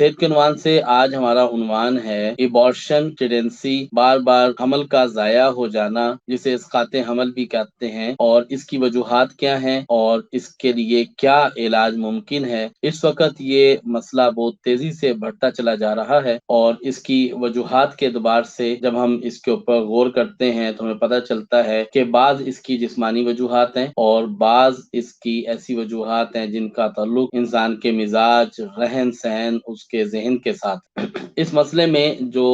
صحت کے عنوان سے آج ہمارا عنوان ہے ایبارشن ٹینڈنسی، بار بار حمل کا ضائع ہو جانا، جسے اسقاط حمل بھی کہتے ہیں، اور اس کی وجوہات کیا ہیں اور اس کے لیے کیا علاج ممکن ہے۔ اس وقت یہ مسئلہ بہت تیزی سے بڑھتا چلا جا رہا ہے، اور اس کی وجوہات کے اعتبار سے جب ہم اس کے اوپر غور کرتے ہیں تو ہمیں پتہ چلتا ہے کہ بعض اس کی جسمانی وجوہات ہیں اور بعض اس کی ایسی وجوہات ہیں جن کا تعلق انسان کے مزاج، رہن سہن، اس کے ذہن کے ساتھ۔ اس مسئلے میں جو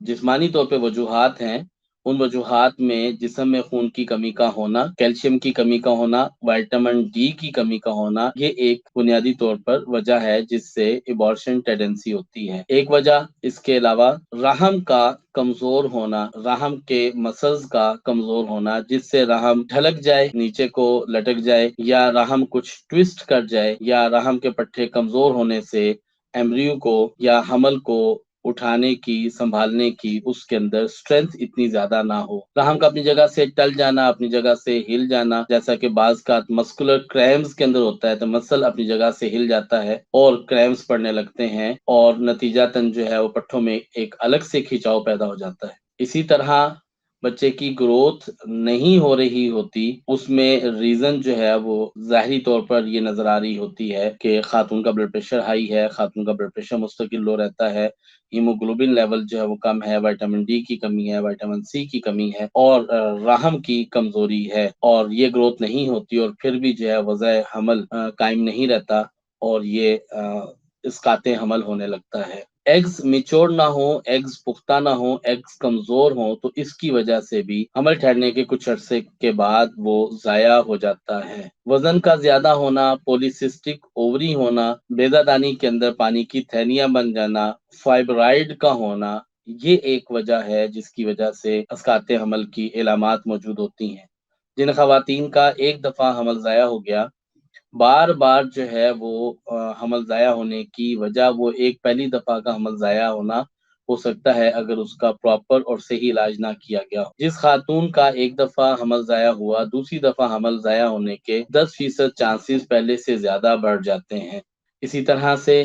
جسمانی طور پہ وجوہات ہیں، ان وجوہات میں جسم میں خون کی کمی کا ہونا، کیلشیم کی کمی کا ہونا، وائٹامن ڈی کی کمی کا ہونا، یہ ایک بنیادی طور پر وجہ ہے جس سے ایبارشن ٹینڈنسی ہوتی ہے۔ ایک وجہ اس کے علاوہ رحم کا کمزور ہونا، رحم کے مسلز کا کمزور ہونا، جس سے رحم ڈھلک جائے، نیچے کو لٹک جائے، یا رحم کچھ ٹویسٹ کر جائے، یا رحم کے پٹھے کمزور ہونے سے ایمبریو کو یا حمل کو اٹھانے کی، سنبھالنے کی اس کے اندر اسٹرینتھ اتنی زیادہ نہ ہو۔ رحم کا اپنی جگہ سے ٹل جانا، اپنی جگہ سے ہل جانا، جیسا کہ بعض کا مسکولر کریمز کے اندر ہوتا ہے تو مسل اپنی جگہ سے ہل جاتا ہے اور کریمز پڑنے لگتے ہیں، اور نتیجاتاً جو ہے وہ پٹھوں میں ایک الگ سے کھینچاؤ پیدا ہو جاتا ہے۔ اسی طرح بچے کی گروتھ نہیں ہو رہی ہوتی، اس میں ریزن جو ہے وہ ظاہری طور پر یہ نظر آ رہی ہوتی ہے کہ خاتون کا بلڈ پریشر ہائی ہے، خاتون کا بلڈ پریشر مستقل لو رہتا ہے، ہیموگلوبن لیول جو ہے وہ کم ہے، وائٹامن ڈی کی کمی ہے، وائٹامن سی کی کمی ہے، اور رحم کی کمزوری ہے، اور یہ گروتھ نہیں ہوتی، اور پھر بھی جو ہے وضع حمل قائم نہیں رہتا، اور یہ اسقاط حمل ہونے لگتا ہے۔ ایگز میچور نہ ہوں، ایگز پختہ نہ ہوں، ایگز کمزور ہوں تو اس کی وجہ سے بھی حمل ٹھہرنے کے کچھ عرصے کے بعد وہ ضائع ہو جاتا ہے۔ وزن کا زیادہ ہونا، پولیسسٹک اووری ہونا، بیضہ دانی کے اندر پانی کی تھیلیاں بن جانا، فائبرائڈ کا ہونا، یہ ایک وجہ ہے جس کی وجہ سے اسقاط حمل کی علامات موجود ہوتی ہیں۔ جن خواتین کا ایک دفعہ حمل ضائع ہو گیا، بار بار جو ہے وہ حمل ضائع ہونے کی وجہ وہ ایک پہلی دفعہ کا حمل ضائع ہونا ہو سکتا ہے اگر اس کا پراپر اور صحیح علاج نہ کیا گیا ہو۔ جس خاتون کا ایک دفعہ حمل ضائع ہوا، دوسری دفعہ حمل ضائع ہونے کے 10% چانسز پہلے سے زیادہ بڑھ جاتے ہیں۔ اسی طرح سے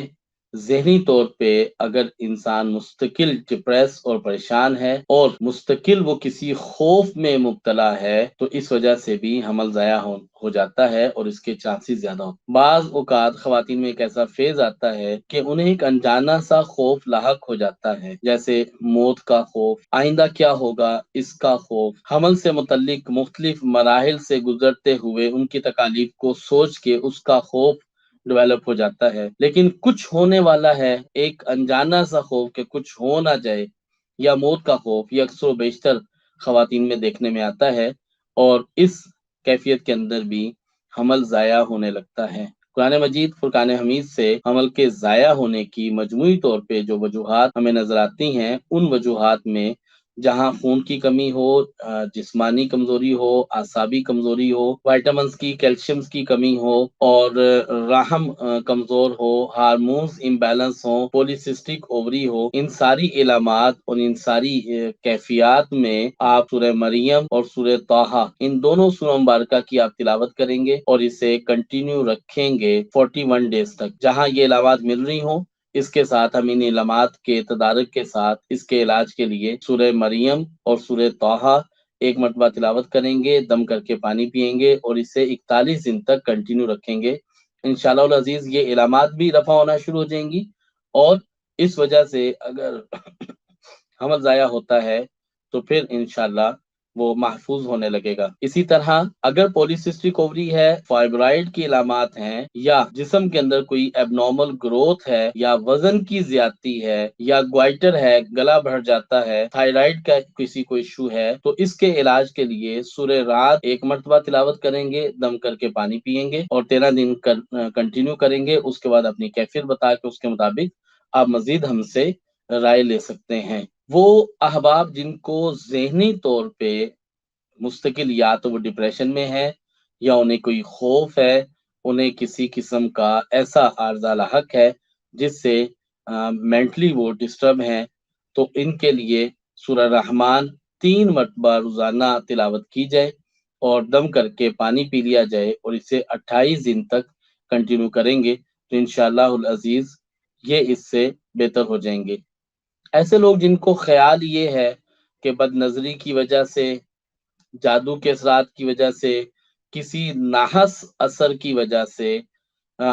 ذہنی طور پہ اگر انسان مستقل ڈپریس اور پریشان ہے اور مستقل وہ کسی خوف میں مبتلا ہے تو اس وجہ سے بھی حمل ضائع ہو جاتا ہے اور اس کے چانسز زیادہ ہوتے ہیں۔ بعض اوقات خواتین میں ایک ایسا فیز آتا ہے کہ انہیں ایک انجانا سا خوف لاحق ہو جاتا ہے، جیسے موت کا خوف، آئندہ کیا ہوگا اس کا خوف، حمل سے متعلق مختلف مراحل سے گزرتے ہوئے ان کی تکالیف کو سوچ کے اس کا خوف ڈیولپ ہو جاتا ہے۔ لیکن کچھ ہونے والا ہے، ایک انجانا سا خوف کہ کچھ ہو نہ جائے، یا موت کا خوف، یہ اکثر و بیشتر خواتین میں دیکھنے میں آتا ہے، اور اس کیفیت کے اندر بھی حمل ضائع ہونے لگتا ہے۔ قرآن مجید فرقان حمید سے حمل کے ضائع ہونے کی مجموعی طور پہ جو وجوہات ہمیں نظر آتی ہیں، ان وجوہات میں جہاں خون کی کمی ہو، جسمانی کمزوری ہو، اعصابی کمزوری ہو، وائٹامنز کی، کیلشیمز کی کمی ہو، اور رحم کمزور ہو، ہارمونز امبیلنس ہو، پولیسسٹک اووری ہو، ان ساری علامات اور ان ساری کیفیات میں آپ سورہ مریم اور سورہ طٰہٰ، ان دونوں سورہ مبارکہ کی آپ تلاوت کریں گے اور اسے کنٹینیو رکھیں گے 41 ڈیز تک۔ جہاں یہ علامات مل رہی ہوں، اس کے ساتھ ہم ان علامات کے تدارک کے ساتھ اس کے علاج کے لیے سورہ مریم اور سورہ طٰہٰ ایک مرتبہ تلاوت کریں گے، دم کر کے پانی پیئیں گے اور اسے 41 دن تک کنٹینیو رکھیں گے۔ انشاءاللہ العزیز یہ علامات بھی رفع ہونا شروع ہو جائیں گی، اور اس وجہ سے اگر حمل ضائع ہوتا ہے تو پھر انشاءاللہ وہ محفوظ ہونے لگے گا۔ اسی طرح اگر پولیسسٹک اووری ہے، فائبرائڈ کی علامات ہیں، یا جسم کے اندر کوئی ایب نارمل گروتھ ہے، یا وزن کی زیادتی ہے، یا گوائٹر ہے، گلا بڑھ جاتا ہے، تھائرائیڈ کا کسی کو ایشو ہے، تو اس کے علاج کے لیے سورہ رات ایک مرتبہ تلاوت کریں گے، دم کر کے پانی پیئیں گے اور 13 دن کنٹینیو کریں گے۔ اس کے بعد اپنی کیفیت بتا کے اس کے مطابق آپ مزید ہم سے رائے لے سکتے ہیں۔ وہ احباب جن کو ذہنی طور پہ مستقل یا تو وہ ڈپریشن میں ہے، یا انہیں کوئی خوف ہے، انہیں کسی قسم کا ایسا عارضہ لاحق ہے جس سے مینٹلی وہ ڈسٹرب ہیں، تو ان کے لیے سورہ رحمان 3 مرتبہ روزانہ تلاوت کی جائے اور دم کر کے پانی پی لیا جائے اور اسے 28 دن تک کنٹینیو کریں گے تو انشاءاللہ العزیز یہ اس سے بہتر ہو جائیں گے۔ ایسے لوگ جن کو خیال یہ ہے کہ بد نظری کی وجہ سے، جادو کے اثرات کی وجہ سے، کسی ناحس اثر کی وجہ سے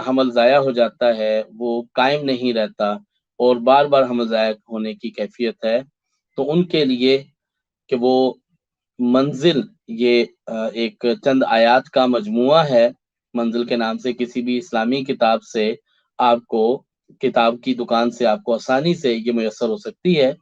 حمل ضائع ہو جاتا ہے، وہ قائم نہیں رہتا اور بار بار حمل ضائع ہونے کی کیفیت ہے، تو ان کے لیے کہ وہ منزل، یہ ایک چند آیات کا مجموعہ ہے، منزل کے نام سے کسی بھی اسلامی کتاب سے آپ کو، کتاب کی دکان سے آپ کو آسانی سے یہ میسر ہو سکتی ہے۔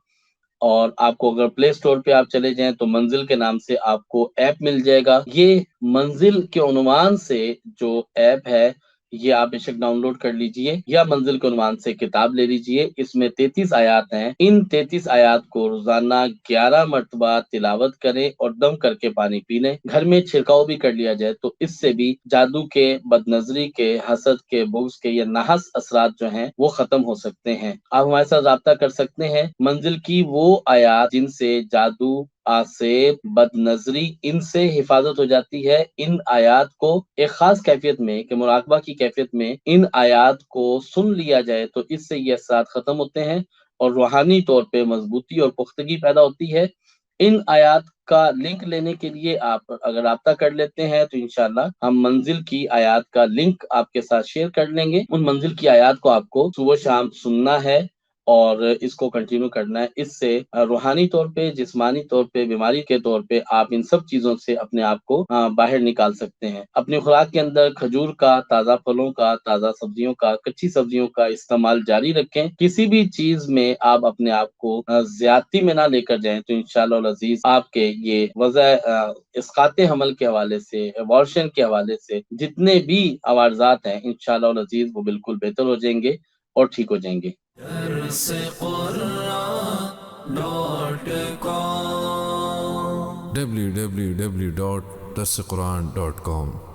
اور آپ کو اگر پلے اسٹور پہ آپ چلے جائیں تو منزل کے نام سے آپ کو ایپ مل جائے گا۔ یہ منزل کے عنوان سے جو ایپ ہے یہ آپ بے شک ڈاؤن لوڈ کر لیجئے، یا منزل کے عنوان سے کتاب لے لیجئے۔ اس میں 33 آیات ہیں، ان 33 آیات کو روزانہ 11 مرتبہ تلاوت کریں اور دم کر کے پانی پی لیں۔ گھر میں چھڑکاؤ بھی کر لیا جائے تو اس سے بھی جادو کے، بد نظری کے، حسد کے، بغض کے یا نحس اثرات جو ہیں وہ ختم ہو سکتے ہیں۔ آپ ہمارے ساتھ رابطہ کر سکتے ہیں۔ منزل کی وہ آیات جن سے جادو، آسیب، بد نظری، ان سے حفاظت ہو جاتی ہے، ان آیات کو ایک خاص کیفیت میں کہ مراقبہ کی کیفیت میں ان آیات کو سن لیا جائے تو اس سے یہ اثرات ختم ہوتے ہیں اور روحانی طور پہ مضبوطی اور پختگی پیدا ہوتی ہے۔ ان آیات کا لنک لینے کے لیے آپ اگر رابطہ کر لیتے ہیں تو انشاءاللہ ہم منزل کی آیات کا لنک آپ کے ساتھ شیئر کر لیں گے۔ ان منزل کی آیات کو آپ کو صبح شام سننا ہے اور اس کو کنٹینیو کرنا ہے۔ اس سے روحانی طور پہ، جسمانی طور پہ، بیماری کے طور پہ آپ ان سب چیزوں سے اپنے آپ کو باہر نکال سکتے ہیں۔ اپنی خوراک کے اندر کھجور کا، تازہ پھلوں کا، تازہ سبزیوں کا، کچی سبزیوں کا استعمال جاری رکھیں۔ کسی بھی چیز میں آپ اپنے آپ کو زیادتی میں نہ لے کر جائیں تو انشاءاللہ العزیز آپ کے یہ وضع اسقاط حمل کے حوالے سے، ایبارشن کے حوالے سے جتنے بھی عوارضات ہیں انشاءاللہ العزیز وہ بالکل بہتر ہو جائیں گے اور ٹھیک ہو جائیں گے۔ www.darsequran.com